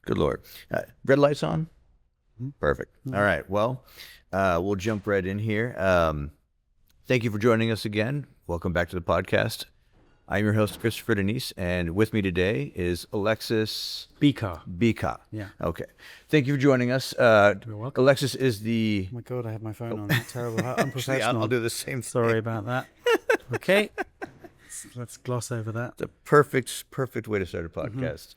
Good Lord. Red lights on? Mm-hmm. Perfect. All right. Well, we'll jump right in here. Thank you for joining us again. Welcome back to the podcast. I'm your host, Chris Denise, and with me today is Alexis Bicât. Yeah. Okay. Thank you for joining us. You're welcome. Alexis is the... Oh my God, I have my phone on. Terrible. How unprofessional. Actually, I'll do the same thing. Sorry about that. Okay. Let's gloss over that. The perfect way to start a podcast.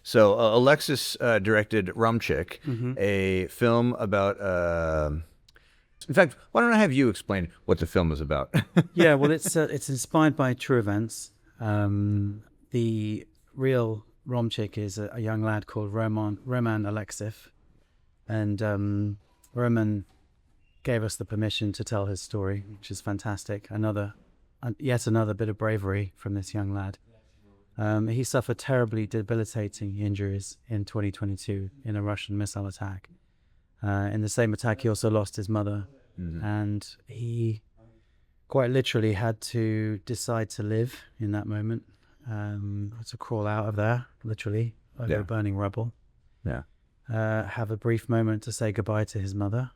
So Alexis directed Romchyk, a film about... in fact, why don't I have you explain what the film is about? Yeah, well, it's inspired by true events. The real Romchyk is a young lad called Roman Oleksiv, and Roman gave us the permission to tell his story, which is fantastic. Yet another bit of bravery from this young lad. He suffered terribly debilitating injuries in 2022 in a Russian missile attack. In the same attack, he also lost his mother, and he quite literally had to decide to live in that moment, to crawl out of there, literally, over burning rubble. Yeah. Have a brief moment to say goodbye to his mother,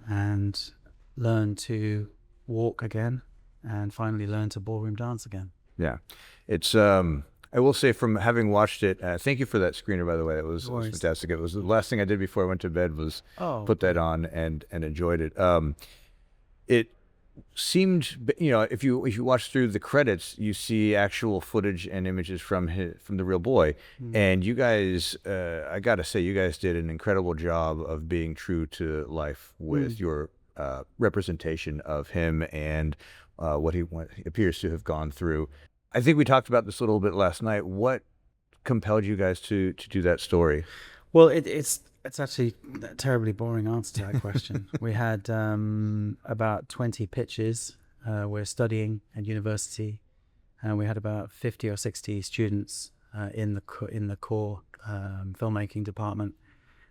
and learn to walk again, and finally learn to ballroom dance again. Yeah. It's... I will say, from having watched it, thank you for that screener, by the way. It was fantastic. It was the last thing I did before I went to bed was put that on and enjoyed it. It seemed, if you watch through the credits, you see actual footage and images from the real boy. And you guys, I got to say, you guys did an incredible job of being true to life with your representation of him and what he appears to have gone through. I think we talked about this a little bit last night. What compelled you guys to do that story? Well, it's actually a terribly boring answer to that question. We had about 20 pitches. We're studying at university, and we had about 50 or 60 students in the core filmmaking department,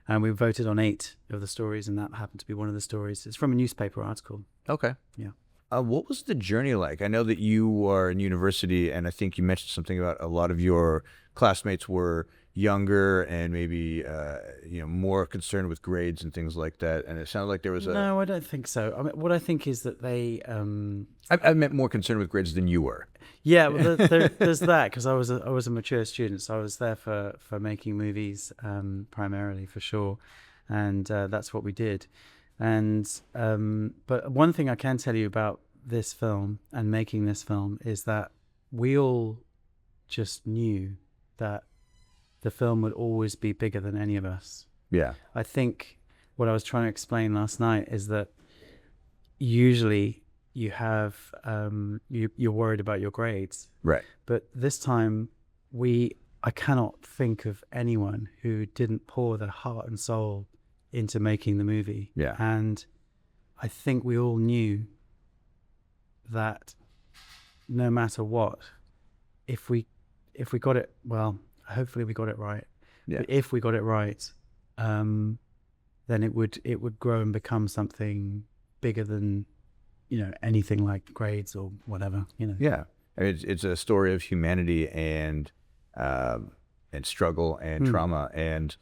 and we voted on 8 of the stories, and that happened to be one of the stories. It's from a newspaper article. Okay. Yeah. What was the journey like? I know that you are in university, and I think you mentioned something about a lot of your classmates were younger and maybe more concerned with grades and things like that. And it sounded like there was No, I don't think so. I mean, what I think is that they... I meant more concerned with grades than you were. Yeah, well, there's that, because I was a mature student, so I was there for making movies primarily, for sure, and that's what we did. And but one thing I can tell you about this film and making this film is that we all just knew that the film would always be bigger than any of us. Yeah. I think what I was trying to explain last night is that usually you have you're worried about your grades, right? But this time I cannot think of anyone who didn't pour their heart and soul into making the movie. Yeah. And I think we all knew that no matter what, if we got it, well, hopefully we got it right. Yeah. But if we got it right, then it would grow and become something bigger than anything like grades or whatever. Yeah. I mean, it's a story of humanity and struggle and trauma. And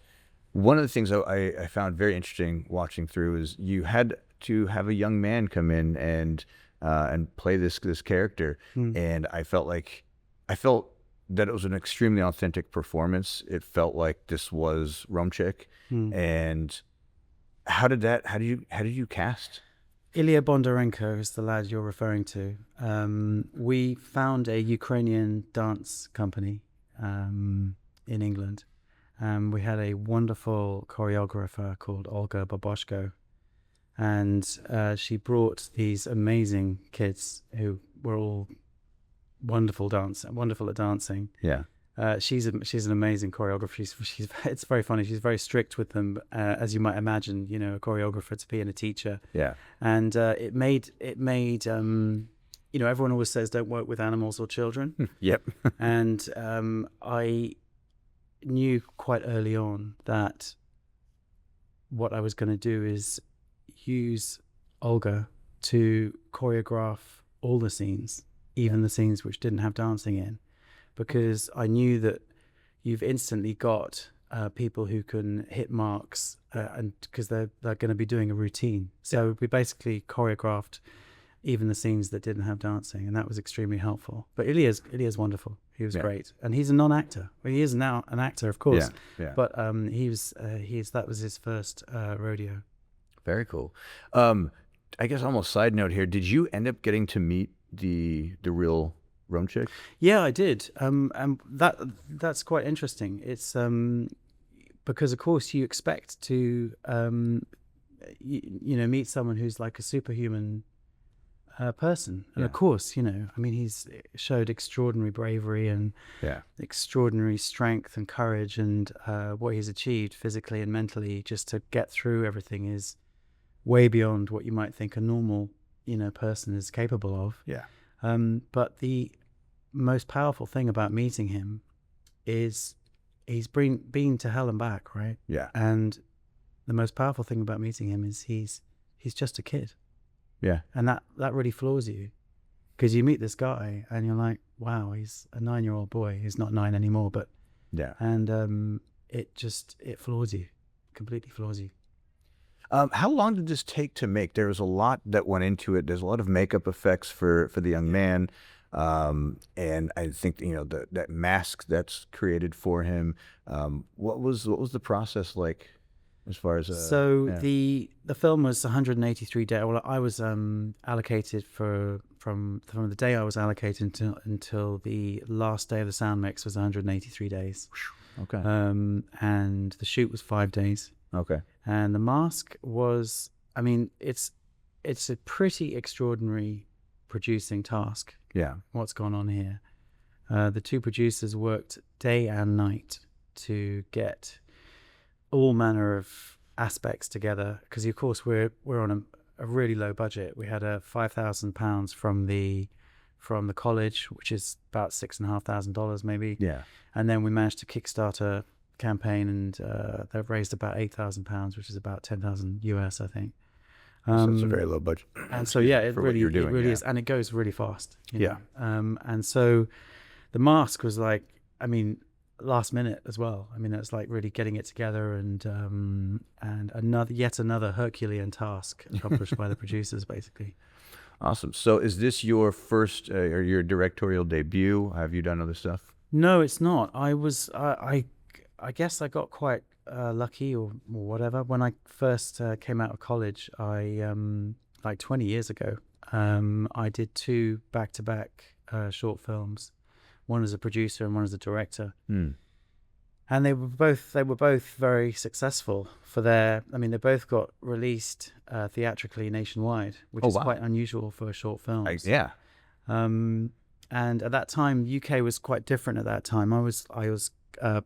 one of the things I found very interesting watching through is you had to have a young man come in and play this character, and I felt that it was an extremely authentic performance. It felt like this was Romchyk. And how did you cast? Ilya Bondarenko is the lad you're referring to. We found a Ukrainian dance company in England. We had a wonderful choreographer called Olga Baboshko, and she brought these amazing kids who were all wonderful at dancing. Yeah. She's an amazing choreographer. It's very funny. She's very strict with them, as you might imagine. A choreographer to be and a teacher. Yeah. And it made. Everyone always says don't work with animals or children. Yep. And I knew quite early on that what I was going to do is use Olga to choreograph all the scenes, even the scenes which didn't have dancing in, because I knew that you've instantly got people who can hit marks, and because they're going to be doing a routine. So we basically choreographed even the scenes that didn't have dancing, and that was extremely helpful. But Ilya's wonderful. He was great, and he's a non-actor. Well, he is now an actor, of course. But that was his first rodeo. Very cool. I guess almost side note here. Did you end up getting to meet the real Romchyk? Yeah, I did. And that's quite interesting. It's because of course you expect to meet someone who's like a superhuman person, and of course, he's showed extraordinary bravery and extraordinary strength and courage, and what he's achieved physically and mentally just to get through everything is way beyond what you might think a normal person is capable of. But the most powerful thing about meeting him is he's been to hell and back, right? And the most powerful thing about meeting him is he's just a kid. And that really floors you, because you meet this guy and you're like, wow, he's a 9-year-old boy. He's not 9 anymore, but and it floors you, completely floors you. How long did this take to make? There was a lot that went into it. There's a lot of makeup effects for the young man, and I think that mask that's created for him. What was the process like? As far as the film was 183 days. Well, I was allocated from the day I was allocated until the last day of the sound mix was 183 days. Okay. And the shoot was 5 days. Okay. And the mask was, it's a pretty extraordinary producing task. What's gone on here? The two producers worked day and night to get all manner of aspects together, because of course we're on a really low budget. We had £5,000 from the college, which is about $6,500 maybe. And then we managed to kickstart a campaign, and they've raised about £8,000, which is about 10,000 US, I think. So it's a very low budget. And so it really is, and it goes really fast. And so the mask was like, last minute as well. It's like really getting it together, and yet another Herculean task accomplished by the producers, basically. Awesome. So is this your first or your directorial debut? Have you done other stuff? No, it's not. I guess I got quite lucky or whatever. When I first came out of college, I like 20 years ago, I did 2 back-to-back short films. One as a producer and one as a director. And they were both very successed for their. They both got released theatrically nationwide, which is quite unusual for short films. And at that time, UK was quite different. At that time, I was a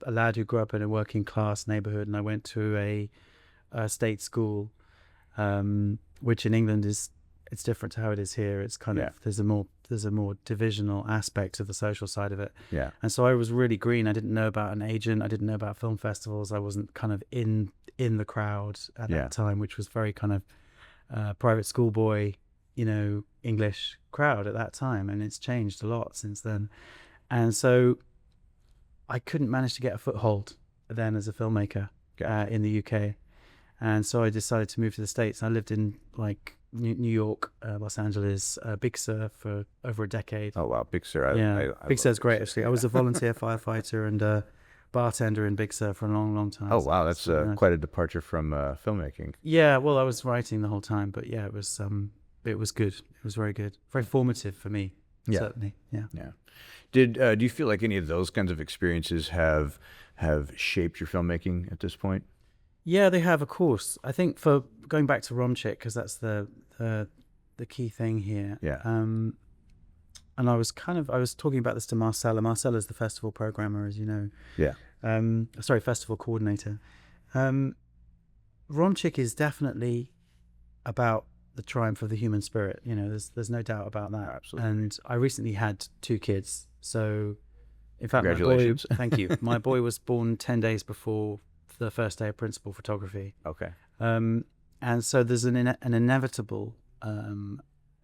lad who grew up in a working class neighborhood, and I went to a state school, which in England it's different to how it is here. It's kind of there's a more divisional aspect to the social side of it. And so I was really green. I didn't know about an agent. I didn't know about film festivals. I wasn't kind of in the crowd at that time, which was very kind of private school boy, English crowd at that time. And it's changed a lot since then. And so I couldn't manage to get a foothold then as a filmmaker in the UK. And so I decided to move to the States. I lived in like New York, Los Angeles, Big Sur for over a decade. Oh wow, Big Sur! I Big Sur's great actually. I was a volunteer firefighter and a bartender in Big Sur for a long, long time. Oh wow, that's quite a departure from filmmaking. Yeah, well, I was writing the whole time, but it was good. It was very good, very formative for me. Certainly. Yeah. Do you feel like any of those kinds of experiences have shaped your filmmaking at this point? Yeah, they have, of course. I think for going back to Romchyk, because that's the key thing here. And I was talking about this to Marcella. Marcella's the festival programmer, as you know. Festival coordinator. Romchyk is definitely about the triumph of the human spirit. There's no doubt about that. Absolutely. And I recently had 2 kids, so in fact, congratulations. Thank you. My boy was born 10 days before the first day of principal photography. Okay. And so there's an inevitable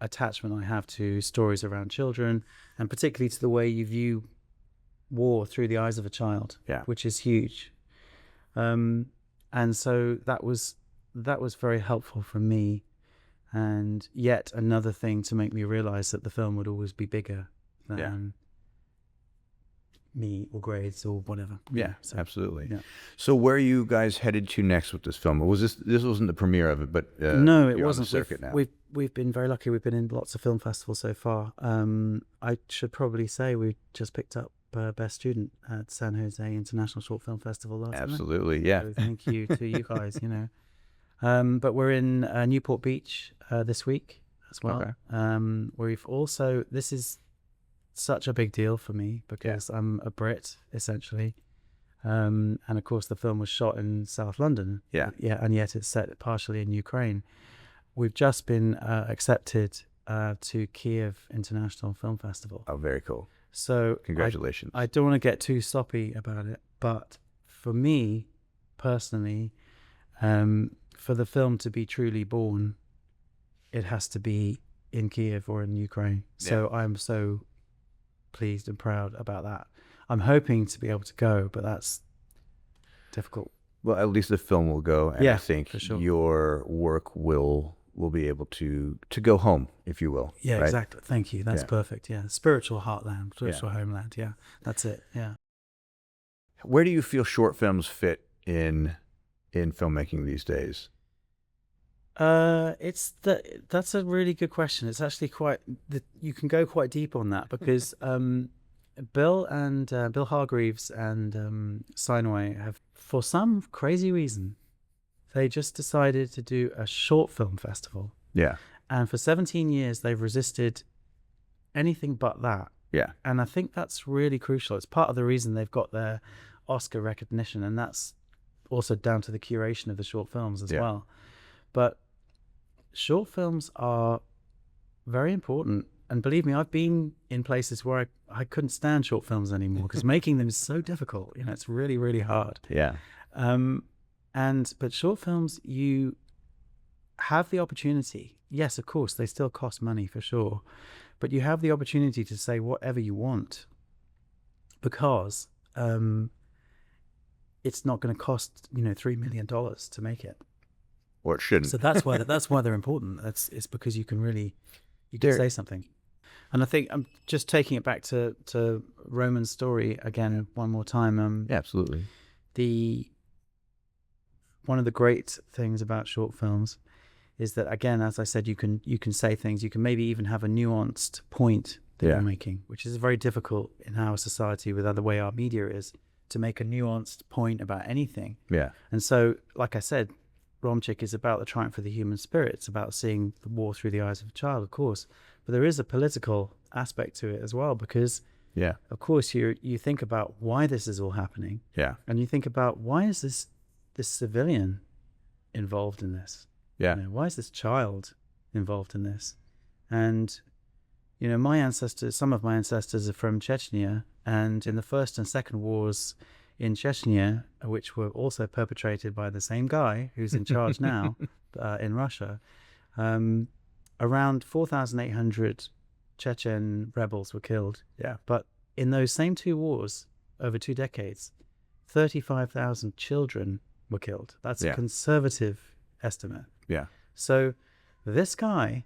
attachment I have to stories around children, and particularly to the way you view war through the eyes of a child, which is huge. And so that was very helpful for me, and yet another thing to make me realize that the film would always be bigger than me or grades or whatever. So, absolutely. So where are you guys headed to next with this film? Was this wasn't the premiere of it, but no, it wasn't. Circuit now. We've been very lucky. We've been in lots of film festivals so far. I should probably say we just picked up Best Student at San Jose International Short Film Festival last night. Absolutely, yeah. So thank you to you guys. But we're in Newport Beach this week as well. Okay. We've also, this is such a big deal for me because I'm a Brit essentially, and of course the film was shot in South London. And yet it's set partially in Ukraine. We've just been accepted to Kiev International Film Festival. Oh, very cool. So congratulations. I don't want to get too sloppy about it, but for me personally, for the film to be truly born, it has to be in Kiev or in Ukraine. So I'm so pleased and proud about that. I'm hoping to be able to go, but that's difficult. Well, at least the film will go, and I think for sure. your work will be able to go home, if you will. Yeah, right? Exactly. Thank you. That's perfect. Yeah, spiritual heartland, spiritual homeland. Yeah, that's it. Yeah. Where do you feel short films fit in filmmaking these days? That's a really good question. It's actually you can go quite deep on that because Bill Hargreaves and Steinway have, for some crazy reason, they just decided to do a short film festival. Yeah. And for 17 years, they've resisted anything but that. Yeah. And I think that's really crucial. It's part of the reason they've got their Oscar recognition, and that's also down to the curation of the short films as well. But short films are very important. And believe me, I've been in places where I couldn't stand short films anymore because making them is so difficult. It's really, really hard. Yeah. But short films, you have the opportunity. Yes, of course, they still cost money for sure, but you have the opportunity to say whatever you want because it's not going to cost $3 million to make it, or it shouldn't. So that's why they're important. It's because you can say something. And I think I'm just taking it back to Roman's story again one more time. Absolutely. One of the great things about short films is that, again, as I said, you can say things. You can maybe even have a nuanced point that you're making, which is very difficult in our society with the way our media is, to make a nuanced point about anything. Yeah. And so, like I said, Romchyk is about the triumph of the human spirit. It's about seeing the war through the eyes of a child, of course. But there is a political aspect to it as well because, of course, you think about why this is all happening. Yeah. And you think about why is this civilian involved in this? Yeah. Why is this child involved in this? And, some of my ancestors are from Chechnya, and in the first and second wars in Chechnya, which were also perpetrated by the same guy who's in charge now in Russia, around 4,800 Chechen rebels were killed. Yeah. But in those same two wars, over 2 decades, 35,000 children were killed. That's a conservative estimate. Yeah. So this guy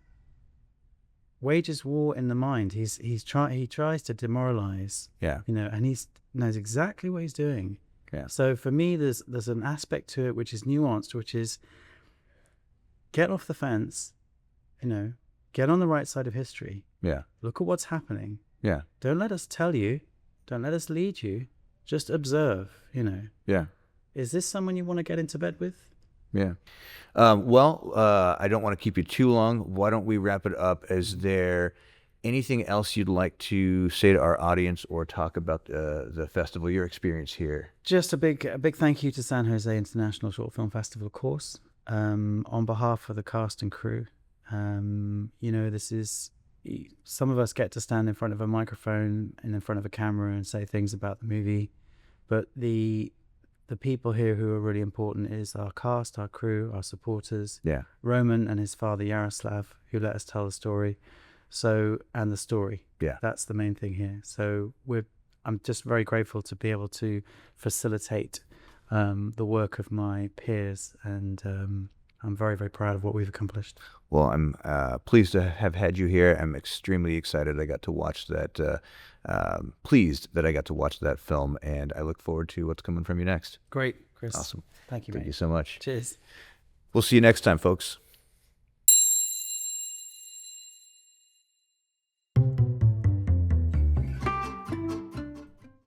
wages war in the mind. He tries to demoralize. Yeah. And he knows exactly what he's doing. Yeah. So for me, there's an aspect to it which is nuanced, which is get off the fence, get on the right side of history. Yeah. Look at what's happening. Yeah. Don't let us tell you. Don't let us lead you. Just observe, Yeah. Is this someone you want to get into bed with? Yeah. I don't want to keep you too long. Why don't we wrap it up? Is there anything else you'd like to say to our audience or talk about the festival, your experience here? Just a big thank you to San Jose International Short Film Festival, of course, on behalf of the cast and crew. This is, some of us get to stand in front of a microphone and in front of a camera and say things about the movie, but the the people here who are really important is our cast, our crew, our supporters. Yeah. Roman and his father Yaroslav, who let us tell the story. And the story. Yeah. That's the main thing here. So I'm just very grateful to be able to facilitate the work of my peers, and I'm very, very proud of what we've accomplished. Well, I'm pleased to have had you here. I'm extremely excited I got to watch that, pleased that I got to watch that film, and I look forward to what's coming from you next. Great, Chris. Awesome. Thank you, Thank mate. you so much. Cheers. We'll see you next time, folks.